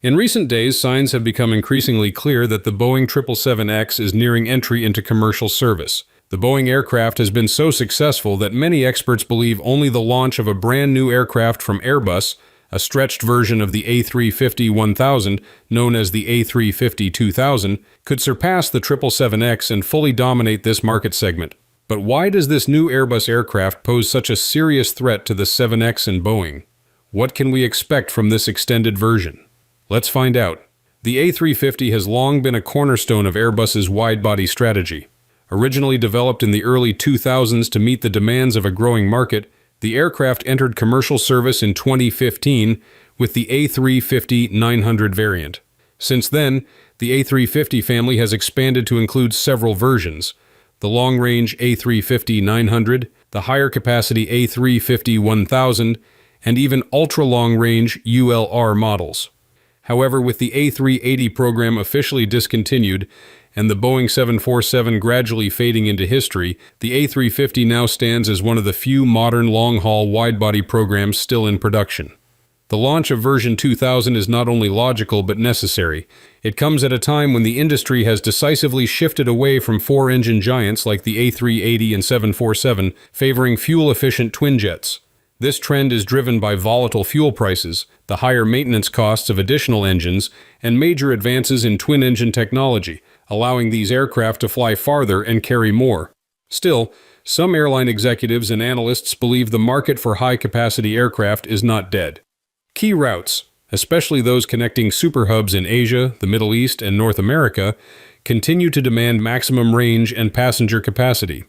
In recent days, signs have become increasingly clear that the Boeing 777X is nearing entry into commercial service. The Boeing aircraft has been so successful that many experts believe only the launch of a brand new aircraft from Airbus, a stretched version of the A350-1000, known as the A350-2000, could surpass the 777X and fully dominate this market segment. But why does this new Airbus aircraft pose such a serious threat to the 7X and Boeing? What can we expect from this extended version? Let's find out. The A350 has long been a cornerstone of Airbus's wide-body strategy. Originally developed in the early 2000s to meet the demands of a growing market, the aircraft entered commercial service in 2015 with the A350-900 variant. Since then, the A350 family has expanded to include several versions: the long-range A350-900, the higher-capacity A350-1000, and even ultra-long-range ULR models. However, with the A380 program officially discontinued and the Boeing 747 gradually fading into history, the A350 now stands as one of the few modern long-haul wide-body programs still in production. The launch of version 2000 is not only logical but necessary. It comes at a time when the industry has decisively shifted away from four-engine giants like the A380 and 747, favoring fuel-efficient twin jets. This trend is driven by volatile fuel prices, the higher maintenance costs of additional engines, and major advances in twin-engine technology, allowing these aircraft to fly farther and carry more. Still, some airline executives and analysts believe the market for high-capacity aircraft is not dead. Key routes, especially those connecting superhubs in Asia, the Middle East, and North America, continue to demand maximum range and passenger capacity.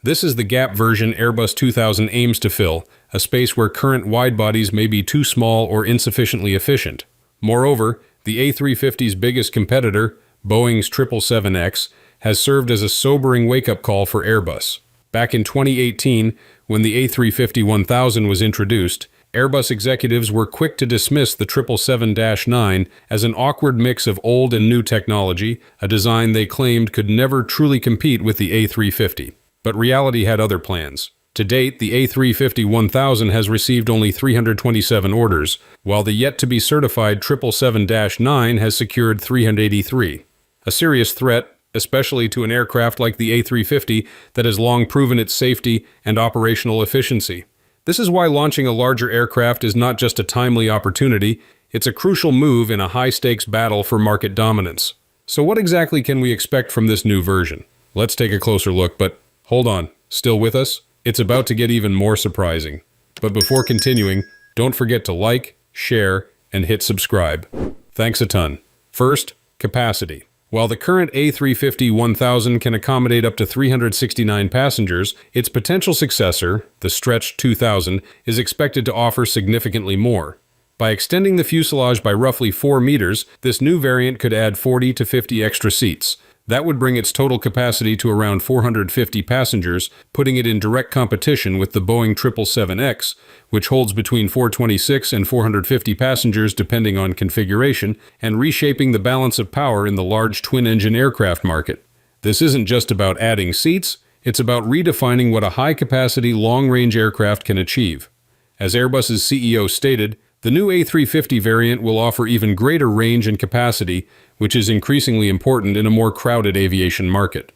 This is the gap version Airbus 2000 aims to fill, a space where current wide-bodies may be too small or insufficiently efficient. Moreover, the A350's biggest competitor, Boeing's 777X, has served as a sobering wake-up call for Airbus. Back in 2018, when the A350-1000 was introduced, Airbus executives were quick to dismiss the 777-9 as an awkward mix of old and new technology, a design they claimed could never truly compete with the A350. But reality had other plans. To date, the A350-1000 has received only 327 orders, while the yet-to-be-certified 777-9 has secured 383. A serious threat, especially to an aircraft like the A350 that has long proven its safety and operational efficiency. This is why launching a larger aircraft is not just a timely opportunity, it's a crucial move in a high-stakes battle for market dominance. So what exactly can we expect from this new version? Let's take a closer look, but hold on, still with us? It's about to get even more surprising. But before continuing, don't forget to like, share, and hit subscribe. Thanks a ton. First, capacity. While the current A350-1000 can accommodate up to 369 passengers, its potential successor, the stretched 2000, is expected to offer significantly more. By extending the fuselage by roughly 4 meters, this new variant could add 40 to 50 extra seats. That would bring its total capacity to around 450 passengers, putting it in direct competition with the Boeing 777X, which holds between 426 and 450 passengers depending on configuration, and reshaping the balance of power in the large twin-engine aircraft market. This isn't just about adding seats, it's about redefining what a high-capacity, long-range aircraft can achieve. As Airbus's CEO stated, the new A350 variant will offer even greater range and capacity, which is increasingly important in a more crowded aviation market.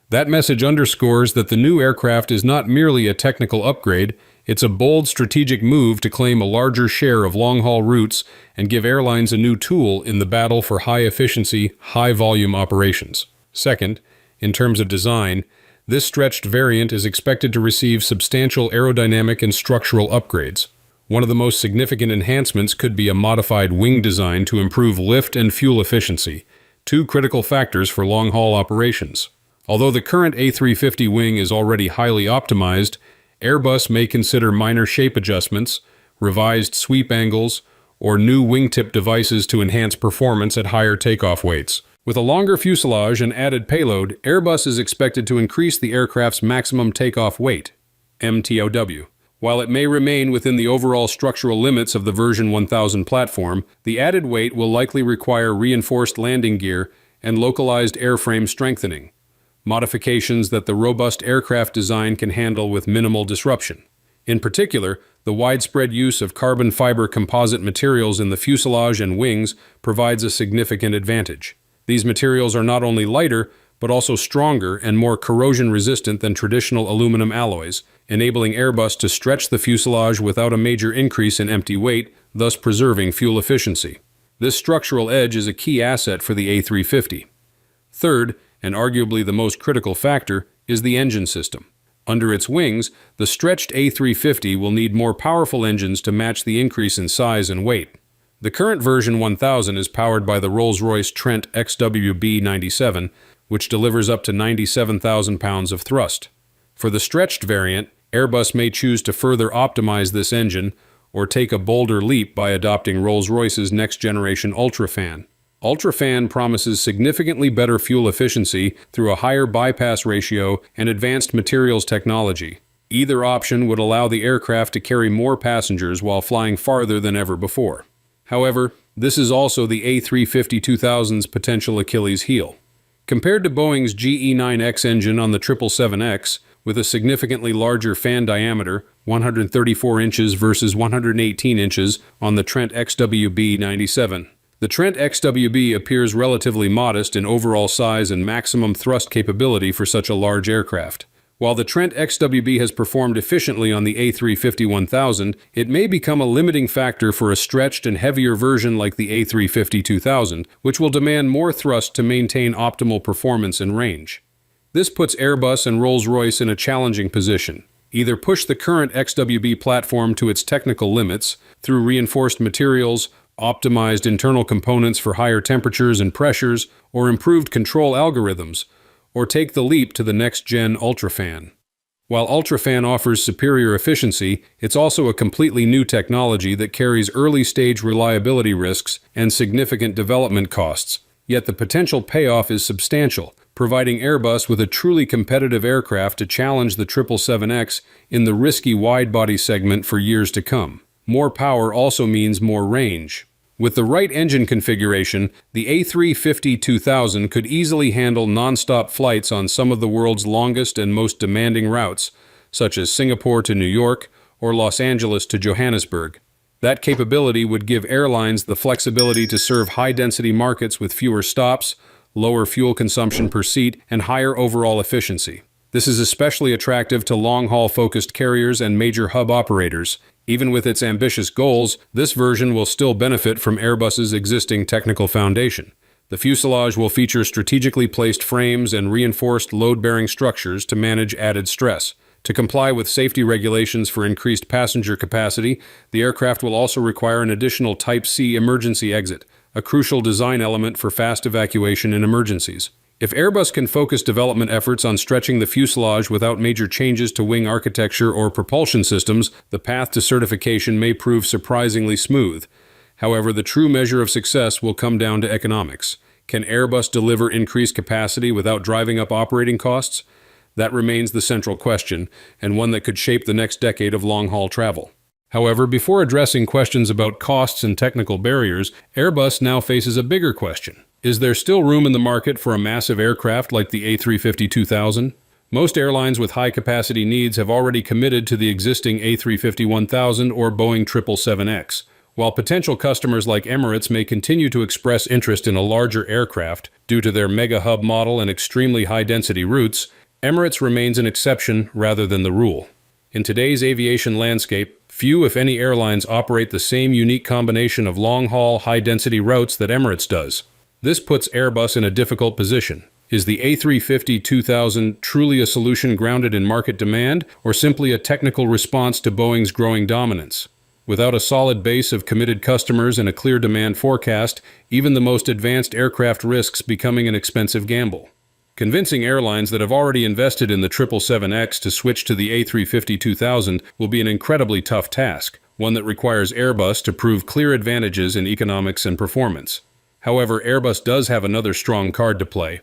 That message underscores that the new aircraft is not merely a technical upgrade, it's a bold strategic move to claim a larger share of long-haul routes and give airlines a new tool in the battle for high-efficiency, high-volume operations. Second, in terms of design, this stretched variant is expected to receive substantial aerodynamic and structural upgrades. One of the most significant enhancements could be a modified wing design to improve lift and fuel efficiency, two critical factors for long-haul operations. Although the current A350 wing is already highly optimized, Airbus may consider minor shape adjustments, revised sweep angles, or new wingtip devices to enhance performance at higher takeoff weights. With a longer fuselage and added payload, Airbus is expected to increase the aircraft's maximum takeoff weight, MTOW. While it may remain within the overall structural limits of the version 1000 platform, the added weight will likely require reinforced landing gear and localized airframe strengthening, modifications that the robust aircraft design can handle with minimal disruption. In particular, the widespread use of carbon fiber composite materials in the fuselage and wings provides a significant advantage. These materials are not only lighter, but also stronger and more corrosion-resistant than traditional aluminum alloys, enabling Airbus to stretch the fuselage without a major increase in empty weight, thus preserving fuel efficiency. This structural edge is a key asset for the A350. Third, and arguably the most critical factor, is the engine system. Under its wings, the stretched A350 will need more powerful engines to match the increase in size and weight. The current version 1000 is powered by the Rolls-Royce Trent XWB-97, which delivers up to 97,000 pounds of thrust. For the stretched variant, Airbus may choose to further optimize this engine or take a bolder leap by adopting Rolls-Royce's next-generation UltraFan. UltraFan promises significantly better fuel efficiency through a higher bypass ratio and advanced materials technology. Either option would allow the aircraft to carry more passengers while flying farther than ever before. However, this is also the A350-2000's potential Achilles heel. Compared to Boeing's GE9X engine on the 777X, with a significantly larger fan diameter, 134 inches versus 118 inches on the Trent XWB-97. The Trent XWB appears relatively modest in overall size and maximum thrust capability for such a large aircraft. While the Trent XWB has performed efficiently on the A350-1000, it may become a limiting factor for a stretched and heavier version like the A350-2000, which will demand more thrust to maintain optimal performance and range. This puts Airbus and Rolls-Royce in a challenging position. Either push the current XWB platform to its technical limits through reinforced materials, optimized internal components for higher temperatures and pressures, or improved control algorithms, or take the leap to the next-gen UltraFan. While UltraFan offers superior efficiency, it's also a completely new technology that carries early-stage reliability risks and significant development costs, yet the potential payoff is substantial, providing Airbus with a truly competitive aircraft to challenge the 777X in the risky wide-body segment for years to come. More power also means more range. With the right engine configuration, the A350-2000 could easily handle non-stop flights on some of the world's longest and most demanding routes, such as Singapore to New York or Los Angeles to Johannesburg. That capability would give airlines the flexibility to serve high-density markets with fewer stops, lower fuel consumption per seat, and higher overall efficiency. This is especially attractive to long-haul focused carriers and major hub operators. Even with its ambitious goals, this version will still benefit from Airbus's existing technical foundation. The fuselage will feature strategically placed frames and reinforced load-bearing structures to manage added stress. To comply with safety regulations for increased passenger capacity, the aircraft will also require an additional Type C emergency exit, a crucial design element for fast evacuation in emergencies. If Airbus can focus development efforts on stretching the fuselage without major changes to wing architecture or propulsion systems, the path to certification may prove surprisingly smooth. However, the true measure of success will come down to economics. Can Airbus deliver increased capacity without driving up operating costs? That remains the central question, and one that could shape the next decade of long-haul travel. However, before addressing questions about costs and technical barriers, Airbus now faces a bigger question. Is there still room in the market for a massive aircraft like the A350-2000? Most airlines with high-capacity needs have already committed to the existing A350-1000 or Boeing 777X. While potential customers like Emirates may continue to express interest in a larger aircraft due to their mega-hub model and extremely high-density routes, Emirates remains an exception rather than the rule. In today's aviation landscape, few, if any, airlines operate the same unique combination of long-haul, high-density routes that Emirates does. This puts Airbus in a difficult position. Is the A350-2000 truly a solution grounded in market demand, or simply a technical response to Boeing's growing dominance? Without a solid base of committed customers and a clear demand forecast, even the most advanced aircraft risks becoming an expensive gamble. Convincing airlines that have already invested in the 777X to switch to the A350-2000 will be an incredibly tough task, one that requires Airbus to prove clear advantages in economics and performance. However, Airbus does have another strong card to play: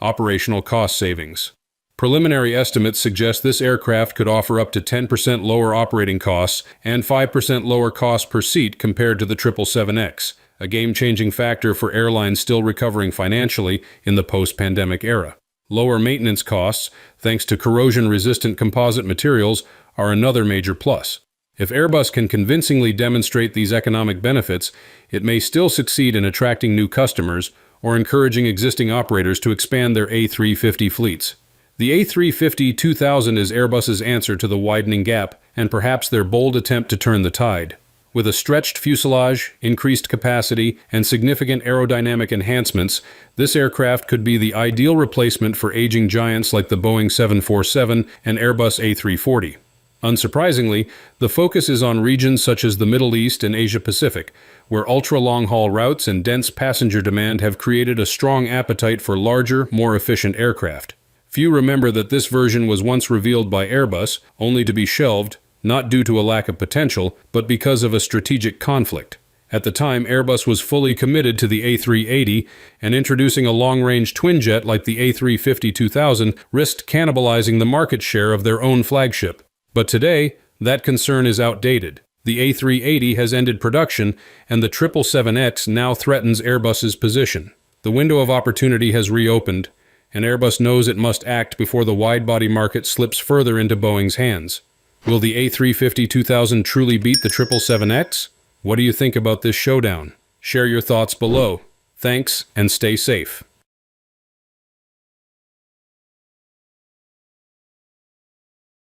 operational cost savings. Preliminary estimates suggest this aircraft could offer up to 10% lower operating costs and 5% lower cost per seat compared to the 777X, a game-changing factor for airlines still recovering financially in the post-pandemic era. Lower maintenance costs, thanks to corrosion-resistant composite materials, are another major plus. If Airbus can convincingly demonstrate these economic benefits, it may still succeed in attracting new customers or encouraging existing operators to expand their A350 fleets. The A350-2000 is Airbus's answer to the widening gap, and perhaps their bold attempt to turn the tide. With a stretched fuselage, increased capacity, and significant aerodynamic enhancements, this aircraft could be the ideal replacement for aging giants like the Boeing 747 and Airbus A340. Unsurprisingly, the focus is on regions such as the Middle East and Asia-Pacific, where ultra-long-haul routes and dense passenger demand have created a strong appetite for larger, more efficient aircraft. Few remember that this version was once revealed by Airbus, only to be shelved, not due to a lack of potential, but because of a strategic conflict. At the time, Airbus was fully committed to the A380, and introducing a long-range twinjet like the A350-2000 risked cannibalizing the market share of their own flagship. But today, that concern is outdated. The A380 has ended production, and the 777X now threatens Airbus's position. The window of opportunity has reopened, and Airbus knows it must act before the wide-body market slips further into Boeing's hands. Will the A350-2000 truly beat the 777X? What do you think about this showdown? Share your thoughts below. Thanks, and stay safe.